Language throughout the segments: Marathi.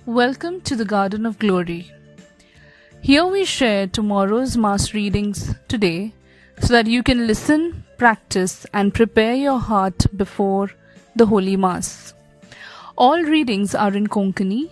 Welcome to the Garden of Glory. Here we share tomorrow's Mass readings today so that you can listen, practice, and prepare your heart before the Holy Mass. All readings are in Konkani,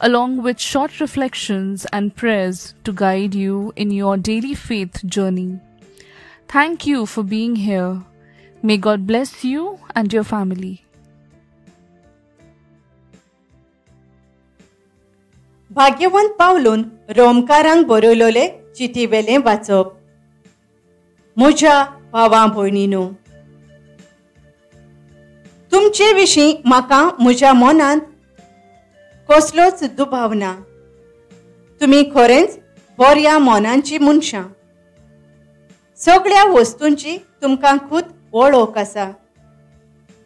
along with short reflections and prayers to guide you in your daily faith journey. Thank you for being here. May God bless you and your family. भाग्यवंत पावलून रोमकारांक बरयलोले चिठीवेलें वाचप. म्हज्या भावां भयणींनो, तुमचे विशीं म्हाका म्हज्या मनांत कसलोच दुबाव ना. तुमी खरेंच बऱ्या मोनांची मनशां. सगळ्या वस्तूंची तुमकां खूब वळख आसा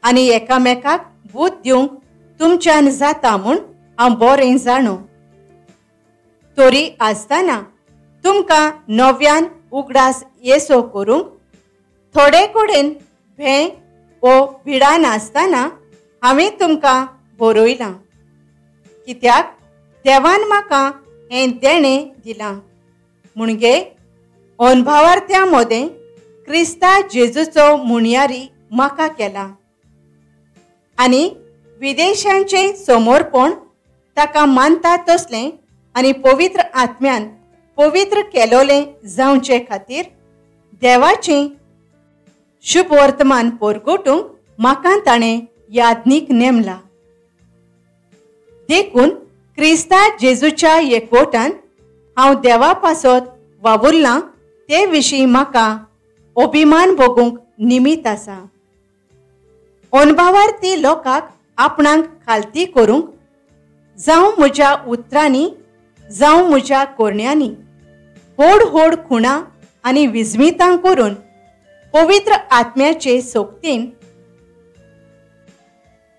आनी एकामेकाक बूद दिवंक तुमच्यान जाता म्हूण हांव बरें जाणो. तरी आसतना तुमकां नव्यान उगडास येसो करूंक थोडे कडेन भें वो भिडान आसतना हांवें तुमकां बरयलां. कित्याक देवान म्हाका हें देणें दिलां म्हणजे अनभावार्थ्यां मदें क्रिस्ता जेजूचो मुणयारी म्हाका केला आनी विदेशांचें समर्पण ताका मानता तसलें आनी पवित्र आत्म्यान पवित्र केलोलें जावचे खातीर देवाचें शुभ वर्तमान परगटूंक म्हाका ताणें यादनीक नेमला. देखून क्रिस्ता जेजूच्या एकवटान हांव देवा पासत वावुरलां ते विशीं म्हाका अभिमान भोगूंक निमीत आसा. अनभावार्थी लोकांक आपणाक खालती करूंक जावं म्हज्या उतरांनी जावं म्हज्या कोरण्यांनी व्हड व्हड खुणां आनी विजमितां करून पवित्र आत्म्याचे सोबतीन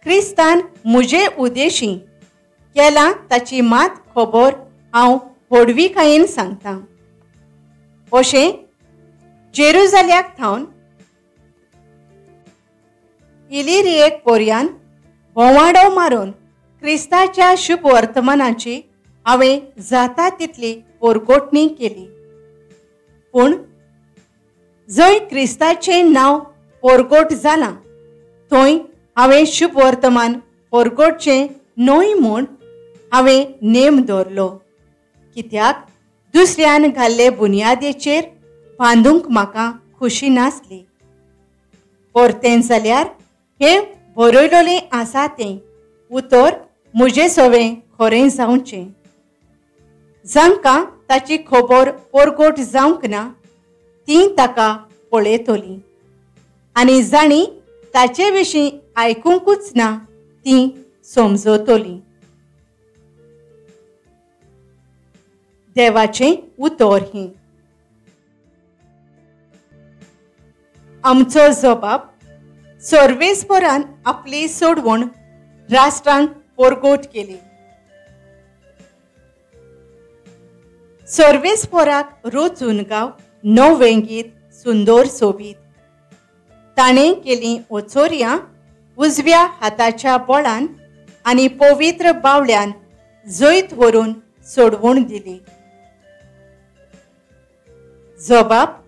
क्रिस्तान म्हजे उद्देशीं केलां ताची मात खबर हांव व्हडविकायेन सांगतां. अशें जेरुजाल्याक थावन इलिरियेक पर्यान भोंवाडो मारून क्रिस्ताच्या शुभ वर्तमानाची हांवें जाता तितली परगटणी केली. पूण जंय क्रिस्ताचें नांव परगट जालां थंय हांवें शुभ वर्तमान परगटचें न्हय म्हूण हांवें नेम दवरलो. कित्याक दुसऱ्यान घाल्ले बुनयादेचेर बांदूंक म्हाका खुशी नासली. परतें जाल्यार हें बरयलोलें आसा तें उतर म्हजें सवें खरें जावचें. जांकां ताची खबर परगट जावंक ना तीं ताका पळयतलीं आनी जाणीं ताचे विशीं आयकूंकूच ना तीं समजतलीं. देवाचें उतर हें. आमचो जबाब सर्वेस्परान आपली सोडवण राष्ट्रांक परगट केली. सर्वेस्पराक रुचूनगांव नवेंगीत सुंदर सोबीत. ताणें केलीं ओचोरयां उजव्या हाताच्या बोळान आनी पवित्र बावल्यान जैत व्हरून सोडवून दिली. जबाब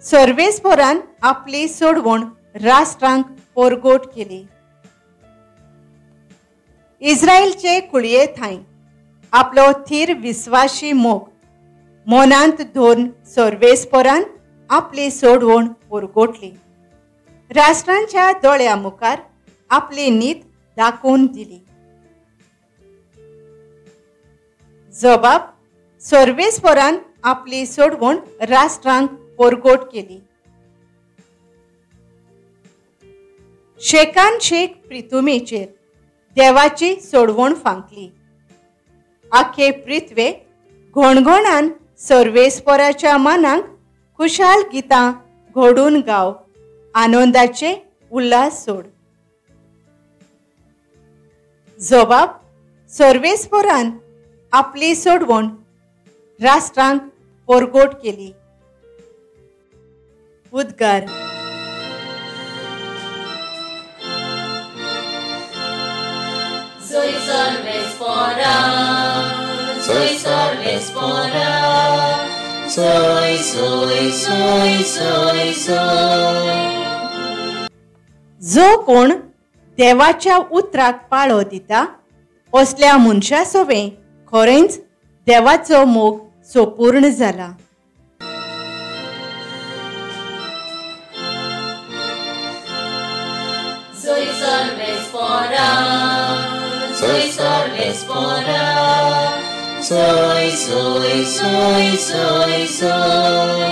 सर्वेस्परान आपली सोडवण राष्ट्रांक परगट केली. इस्रायलचे कुळये थंय आपलो थीर विस्वाशी मोग मोनांत धरून सर्वेस्परान आपली सोडवण परगटली. राष्ट्रांच्या दोळ्या मुखार आपली नीत दाखोवन दिली. जबाब सर्वेस्परान आपली सोडवण राष्ट्रांक परगट केली. शेकान शेक प्रितुमेचेर देवाची सोडवण फांकली. आखे पृथ्वे घोणघोणान सर्वेस्पराच्या मानाक खुशाल गितां घडून गाव आनंदाचे उल्हास सोड. जबाब सर्वेस्परान आपली सोडवण राष्ट्रांक परगट केली. उद्गार. Soy सर्वेस्परान सोय सोय सोय सोय सोय. जो कोण देवाच्या उतराक पाळो दिता असल्या मनशा सोबे खरेंच देवाचो मोग सोपूर्ण जाला. Soy solves fora, soy solves fora, soy soy soy soy soy.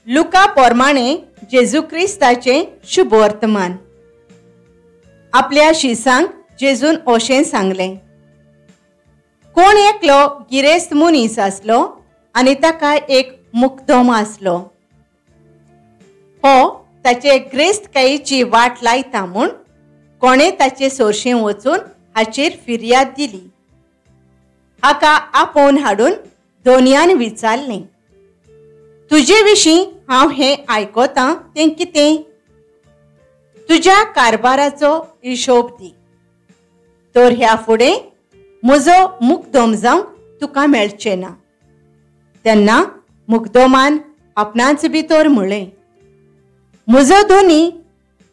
लुका प्रमाणे जेजू क्रिस्ताचे शुभ वर्तमान. आपल्या शिसांक जेजून अशें सांगलें, कोण एकलो गिरेस्त मनीस आसलो आनी ताका एक मुक्दोम आसलो. हो ताचे गिरेस्तकायेची वाट लायता म्हूण कोणें ताचे सोरशें वचून हाचेर फिर्याद दिली. हाका आपोवन हाडून दोनयान विचारलें, तुजे विशीं हांव हें आयकोतां तें कितें? तुज्या कारबाराचो हिशोब दी, तर ह्या फुडें म्हजो मुक्दोम जावंक तुका मेळचें ना. तेन्ना मुक्दोमान आपणाच भितर म्हणलें, म्हजो धोनी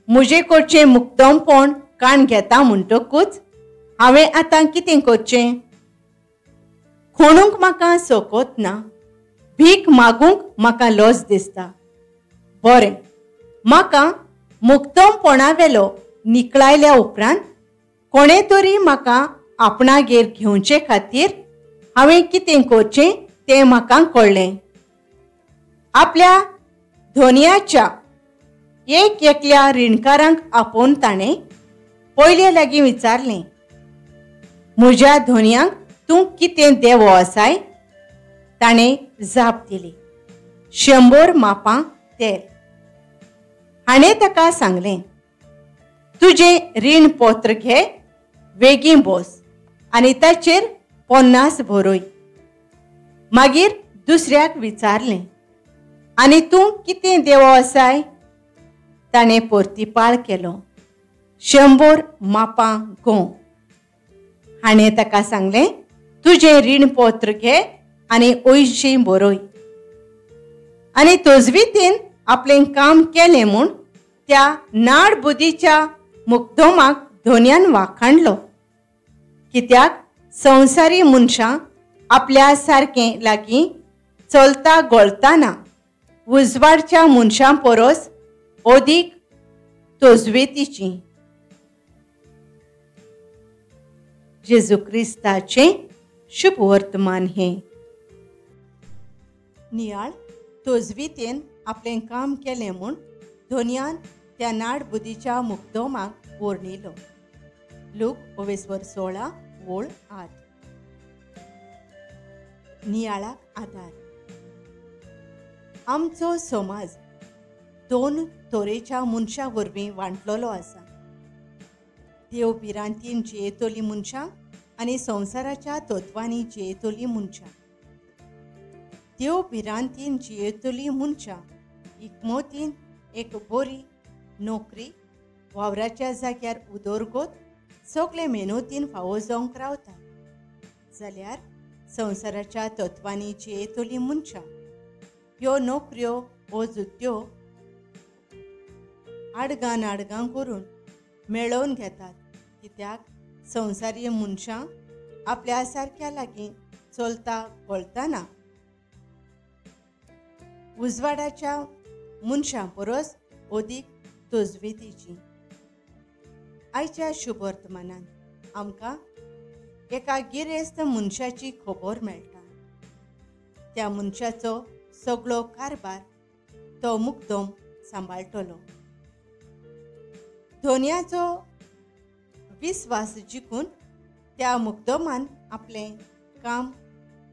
म्हजे कडचें मुक्दोमपण काण घेता म्हणटकूच हांवें आतां कितें करचें? खोणूंक म्हाका सोकोत ना, भीक मागूंक म्हाका लज दिसता. बरें, म्हाका मुक्दोमपणावेलो निकळायल्या उपरांत कोणें तरी म्हाका आपणागेर घेवचे खातीर हांवें कितें करचें तें म्हाका कळ्ळें. आपल्या धोनयाच्या एक एकल्या रिणकारांक आपोवन ताणें पयले लागीं विचारलें, म्हज्या धोनयांक तूं कितें देवो आसाय? ताणें जाप दिली, 100 मापां तेल. हाणें ताका सांगलें, तुजें रीण पत्र घे, वेगीं बस आनी ताचेर 50 बरय. मागीर दुसऱ्याक विचारलें, आनी तूं कितें देवो आसाय? ताणें परतीपाळ केलो, 100 मापां गंव. हाणें ताका सांगलें, तुजें रीणपत्र घे आनी 80 बरय. आनी तजवीतीन आपलें काम केलें म्हूण त्या नाड बुदीच्या मुक्दोमाक धोनयान वाखाणलो. कित्याक संवसारी मनशां आपल्या सारकें लागीं चलता गोळताना उजवाडच्या मनशां परस अदीक तोजवेतीची. जेजू क्रिस्ताचें शुभ वर्तमान हें. नियाळ तोजवीतेन आपलें काम केलें म्हूण धोनयान त्या नाड बुदीच्या मुक्दोमाक वर्णिलो. लूक 16 वोळ 8. नियाळाक आदार. आमचो समाज 2 तरेच्या मनशां वरवीं वांटलेलो आसा. देव भिरांतीन जियेतली मनशां आनी संवसाराच्या तत्वांनी जियेतली मनशां. देव भिरांतीन जियेतली मनशां इकमतीन एक बरी नोकरी, वावराच्या जाग्यार उदरगत, सगळे मेहनतीन फावो जावंक रावता. जाल्यार संवसाराच्या तत्वांनी जियेतली मनशां ह्यो नोकऱ्यो वो जुत्यो आडगां करून मेळोवन घेतात. कित्याक संवसारीय मनशां आपल्या सारक्या लागीं चलता गोळताना उजवाडाच्या मनशां परस अदीक तोजवेतीची. आयच्या शुभ वर्तमानांत आमकां एका गिरेस्त मनशाची खबर मेळटा. त्या मनशाचो सगळो कारबार तो मुक्दोम सांबाळटलो. धोनयाचो विस्वास जिखून त्या मुक्दोमान आपलें काम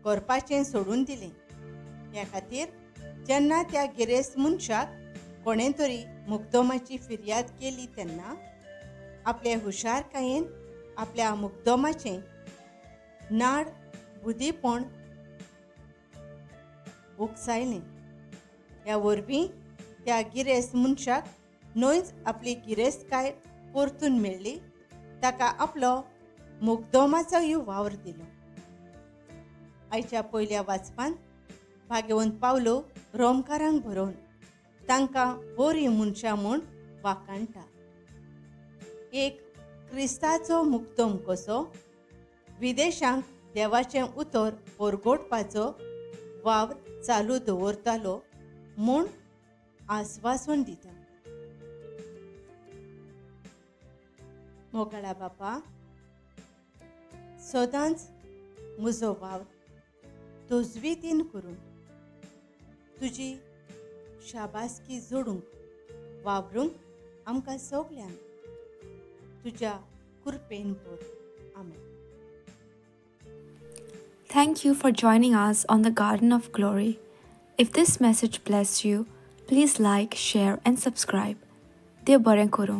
करपाचें सोडून दिलें. ह्या खातीर जेन्ना त्या गिरेस्त मनशाक कोणें तरी मुक्दोमाची फिर्याद केली तेन्ना आपले हुशारकायेन आपल्या मुक्दोमाचें नाड बुदीपण उकसायलें. ह्या वरवीं त्या गिरेस्त मनशाक न्हयच आपली गिरेस्तकाय परतून मेळ्ळी, ताका आपलो मुक्दोमाचोय वावर दिलो. आयच्या पयल्या वाचपान भाग्यवंत पावलो रोमकारांक बरोवन तांकां बरी मनशां म्हूण वाखाणटा. एक क्रिस्ताचो मुक्तम कसो विदेशांक देवाचें उतर परगोडपाचो वावर चालू दवरतालो म्हूण आस्वासन दिता. मोगाळा बापा, सदांच म्हजो वावर तोजवीतीन करून तुजी शाबासकी जोडूंक वावरूंक आमकां सगल्यांक तुज्या कृपेन भर. आमेन. Thank you for joining us on the Garden of Glory. If this message blessed you, please like, share, and subscribe. Dev Baren Kuru.